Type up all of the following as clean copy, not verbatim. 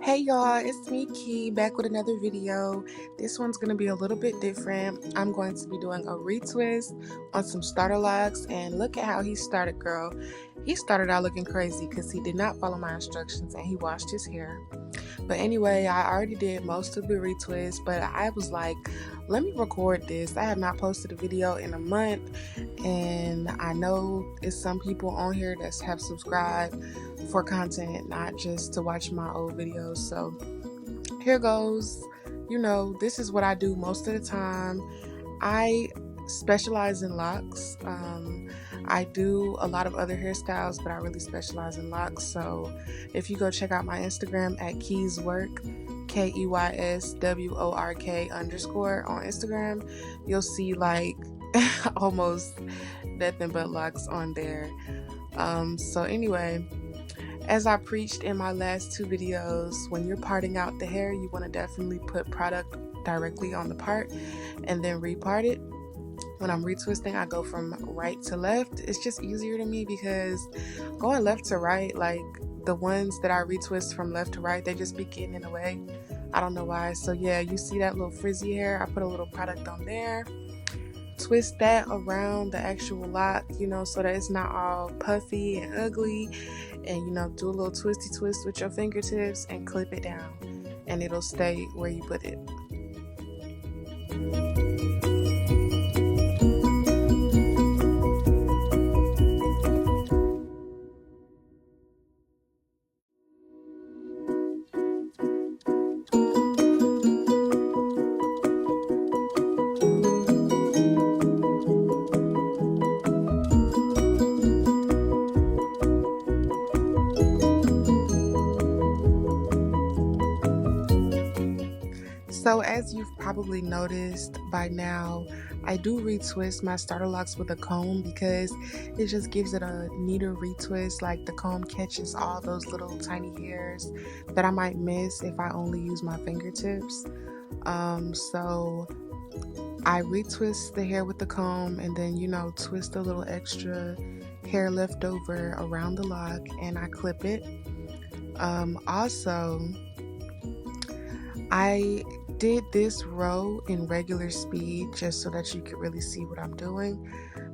Hey y'all, it's me Key back with another video. This one's going to be a little bit different. I'm going to be doing a retwist on some starter locks, and look at how he started, girl. He started out looking crazy because he did not follow my instructions and he washed his hair. But anyway, I already did most of the retwist, but I was like, let me record this. I have not posted a video in a month, and I know it's some people on here that have subscribed for content, not just to watch my old videos. So here goes. This is what I do most of the time. I specialize in locks. I do a lot of other hairstyles, but I really specialize in locks. So if you go check out my Instagram at keyswork, KEYSWORK _ on Instagram, you'll see like almost nothing but locks on there. So anyway, as I preached in my last two videos, when you're parting out the hair, you want to definitely put product directly on the part and then repart it. When I'm retwisting, I go from right to left. It's just easier to me because going left to right, like the ones that I retwist from left to right, they just be getting in the way. I don't know why. So yeah, you see that little frizzy hair? I put a little product on there. Twist that around the actual lock, so that it's not all puffy and ugly. And do a little twisty twist with your fingertips and clip it down, and it'll stay where you put it. So as you've probably noticed by now, I do retwist my starter locks with a comb because it just gives it a neater retwist. Like the comb catches all those little tiny hairs that I might miss if I only use my fingertips. So I retwist the hair with the comb and then, twist a little extra hair left over around the lock and I clip it. Also, I did this row in regular speed just so that you could really see what I'm doing,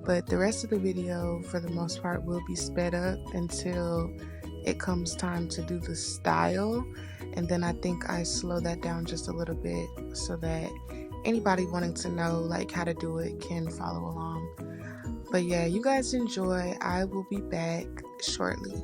but the rest of the video for the most part will be sped up until it comes time to do the style, and then I think I slow that down just a little bit so that anybody wanting to know like how to do it can follow along. But yeah, you guys enjoy. I will be back shortly.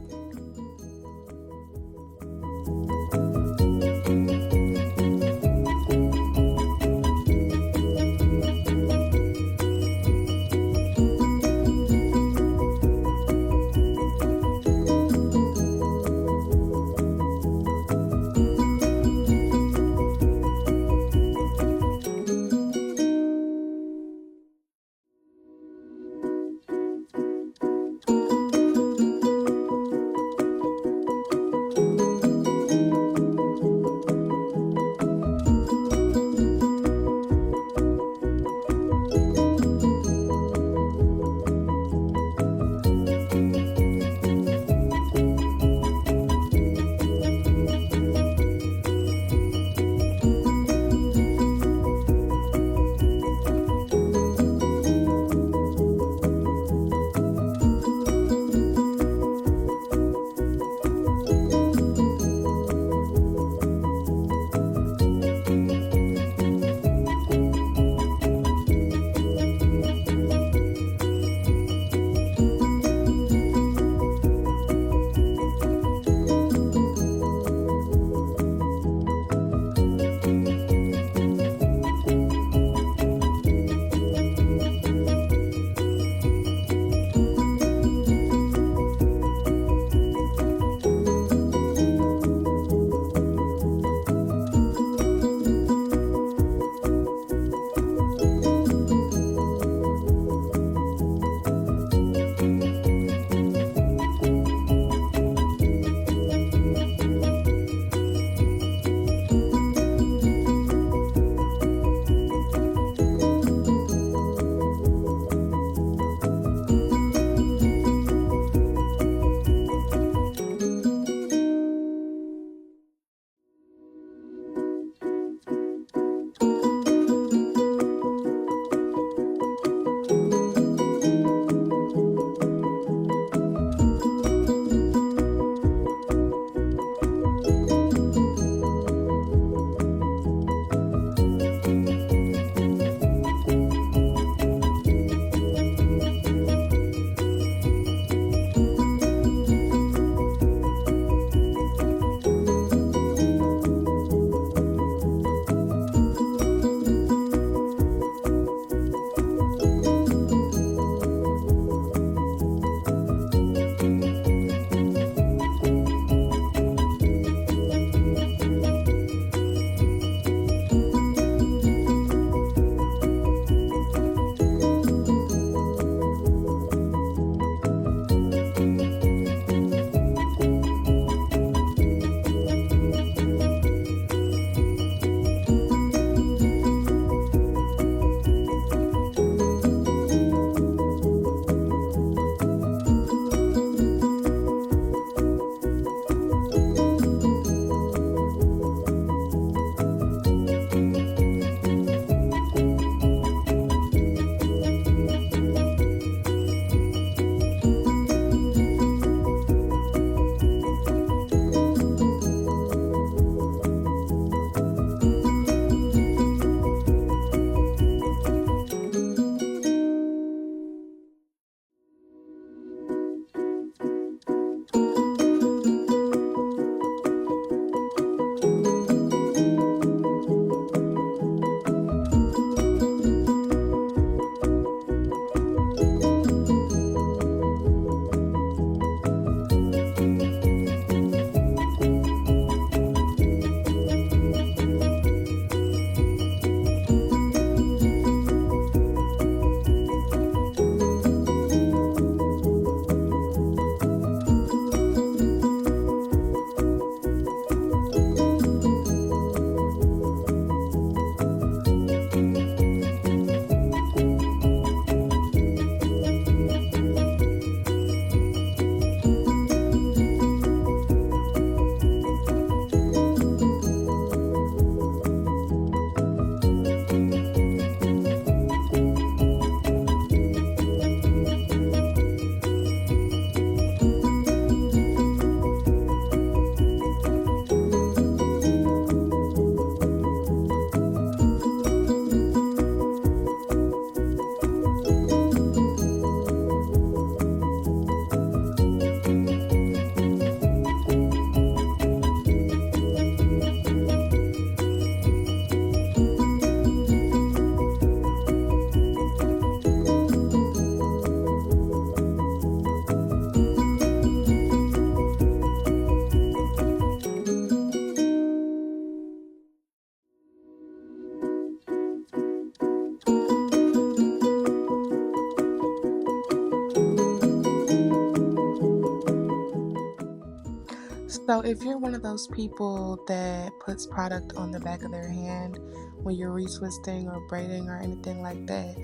So if you're one of those people that puts product on the back of their hand when you're retwisting or braiding or anything like that,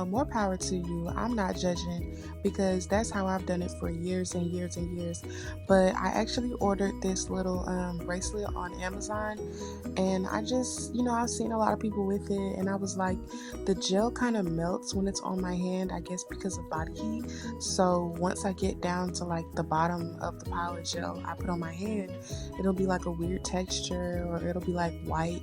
more power to you. I'm not judging because that's how I've done it for years and years and years. But I actually ordered this little bracelet on Amazon, and I just, I've seen a lot of people with it, and I was like, the gel kind of melts when it's on my hand, I guess because of body heat. So once I get down to like the bottom of the pile of gel I put on my hand, it'll be like a weird texture, or it'll be like white,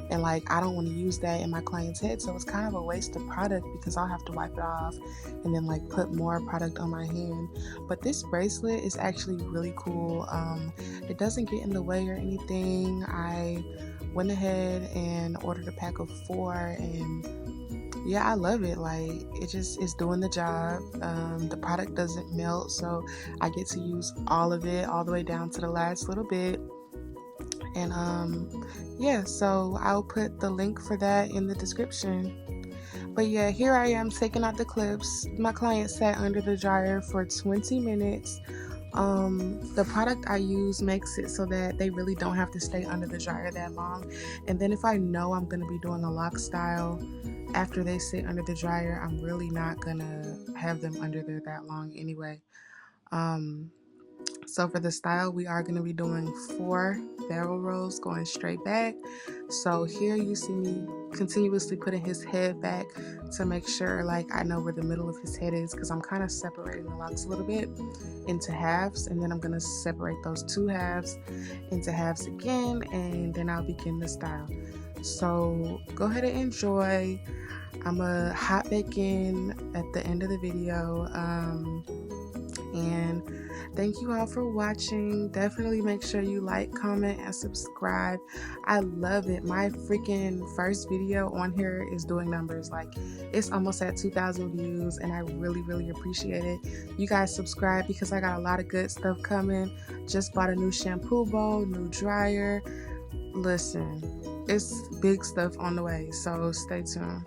and like I don't want to use that in my client's head. So it's kind of a waste of product because I'll have to wipe it off and then like put more product on my hand. But this bracelet is actually really cool. It doesn't get in the way or anything. I went ahead and ordered a pack of 4, and yeah, I love it. Like, it just is doing the job. The product doesn't melt, so I get to use all of it all the way down to the last little bit. And yeah, so I'll put the link for that in the description. But yeah, here I am taking out the clips. My client sat under the dryer for 20 minutes. The product I use makes it so that they really don't have to stay under the dryer that long. And then if I know I'm going to be doing a lock style after they sit under the dryer, I'm really not going to have them under there that long anyway. So for the style, we are going to be doing 4 barrel rolls going straight back. So here you see me continuously putting his head back to make sure like I know where the middle of his head is, because I'm kind of separating the locks a little bit into halves, and then I'm going to separate those 2 halves into halves again, and then I'll begin the style. So go ahead and enjoy. I'm gonna hop back in at the end of the video, and thank you all for watching. Definitely make sure you like, comment, and subscribe. I love it. My freaking first video on here is doing numbers. Like, it's almost at 2,000 views, and I really appreciate it. You guys subscribe because I got a lot of good stuff coming. Just bought a new shampoo bowl, new dryer. Listen, it's big stuff on the way, so stay tuned.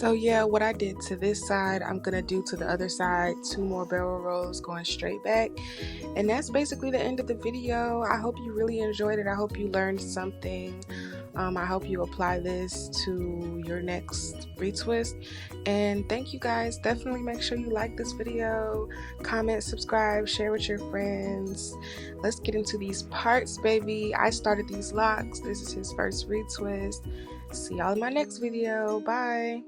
So yeah, what I did to this side, I'm gonna do to the other side, 2 more barrel rolls going straight back. And that's basically the end of the video. I hope you really enjoyed it. I hope you learned something. I hope you apply this to your next retwist. And thank you guys. Definitely make sure you like this video, comment, subscribe, share with your friends. Let's get into these parts, baby. I started these locks. This is his first retwist. See y'all in my next video. Bye.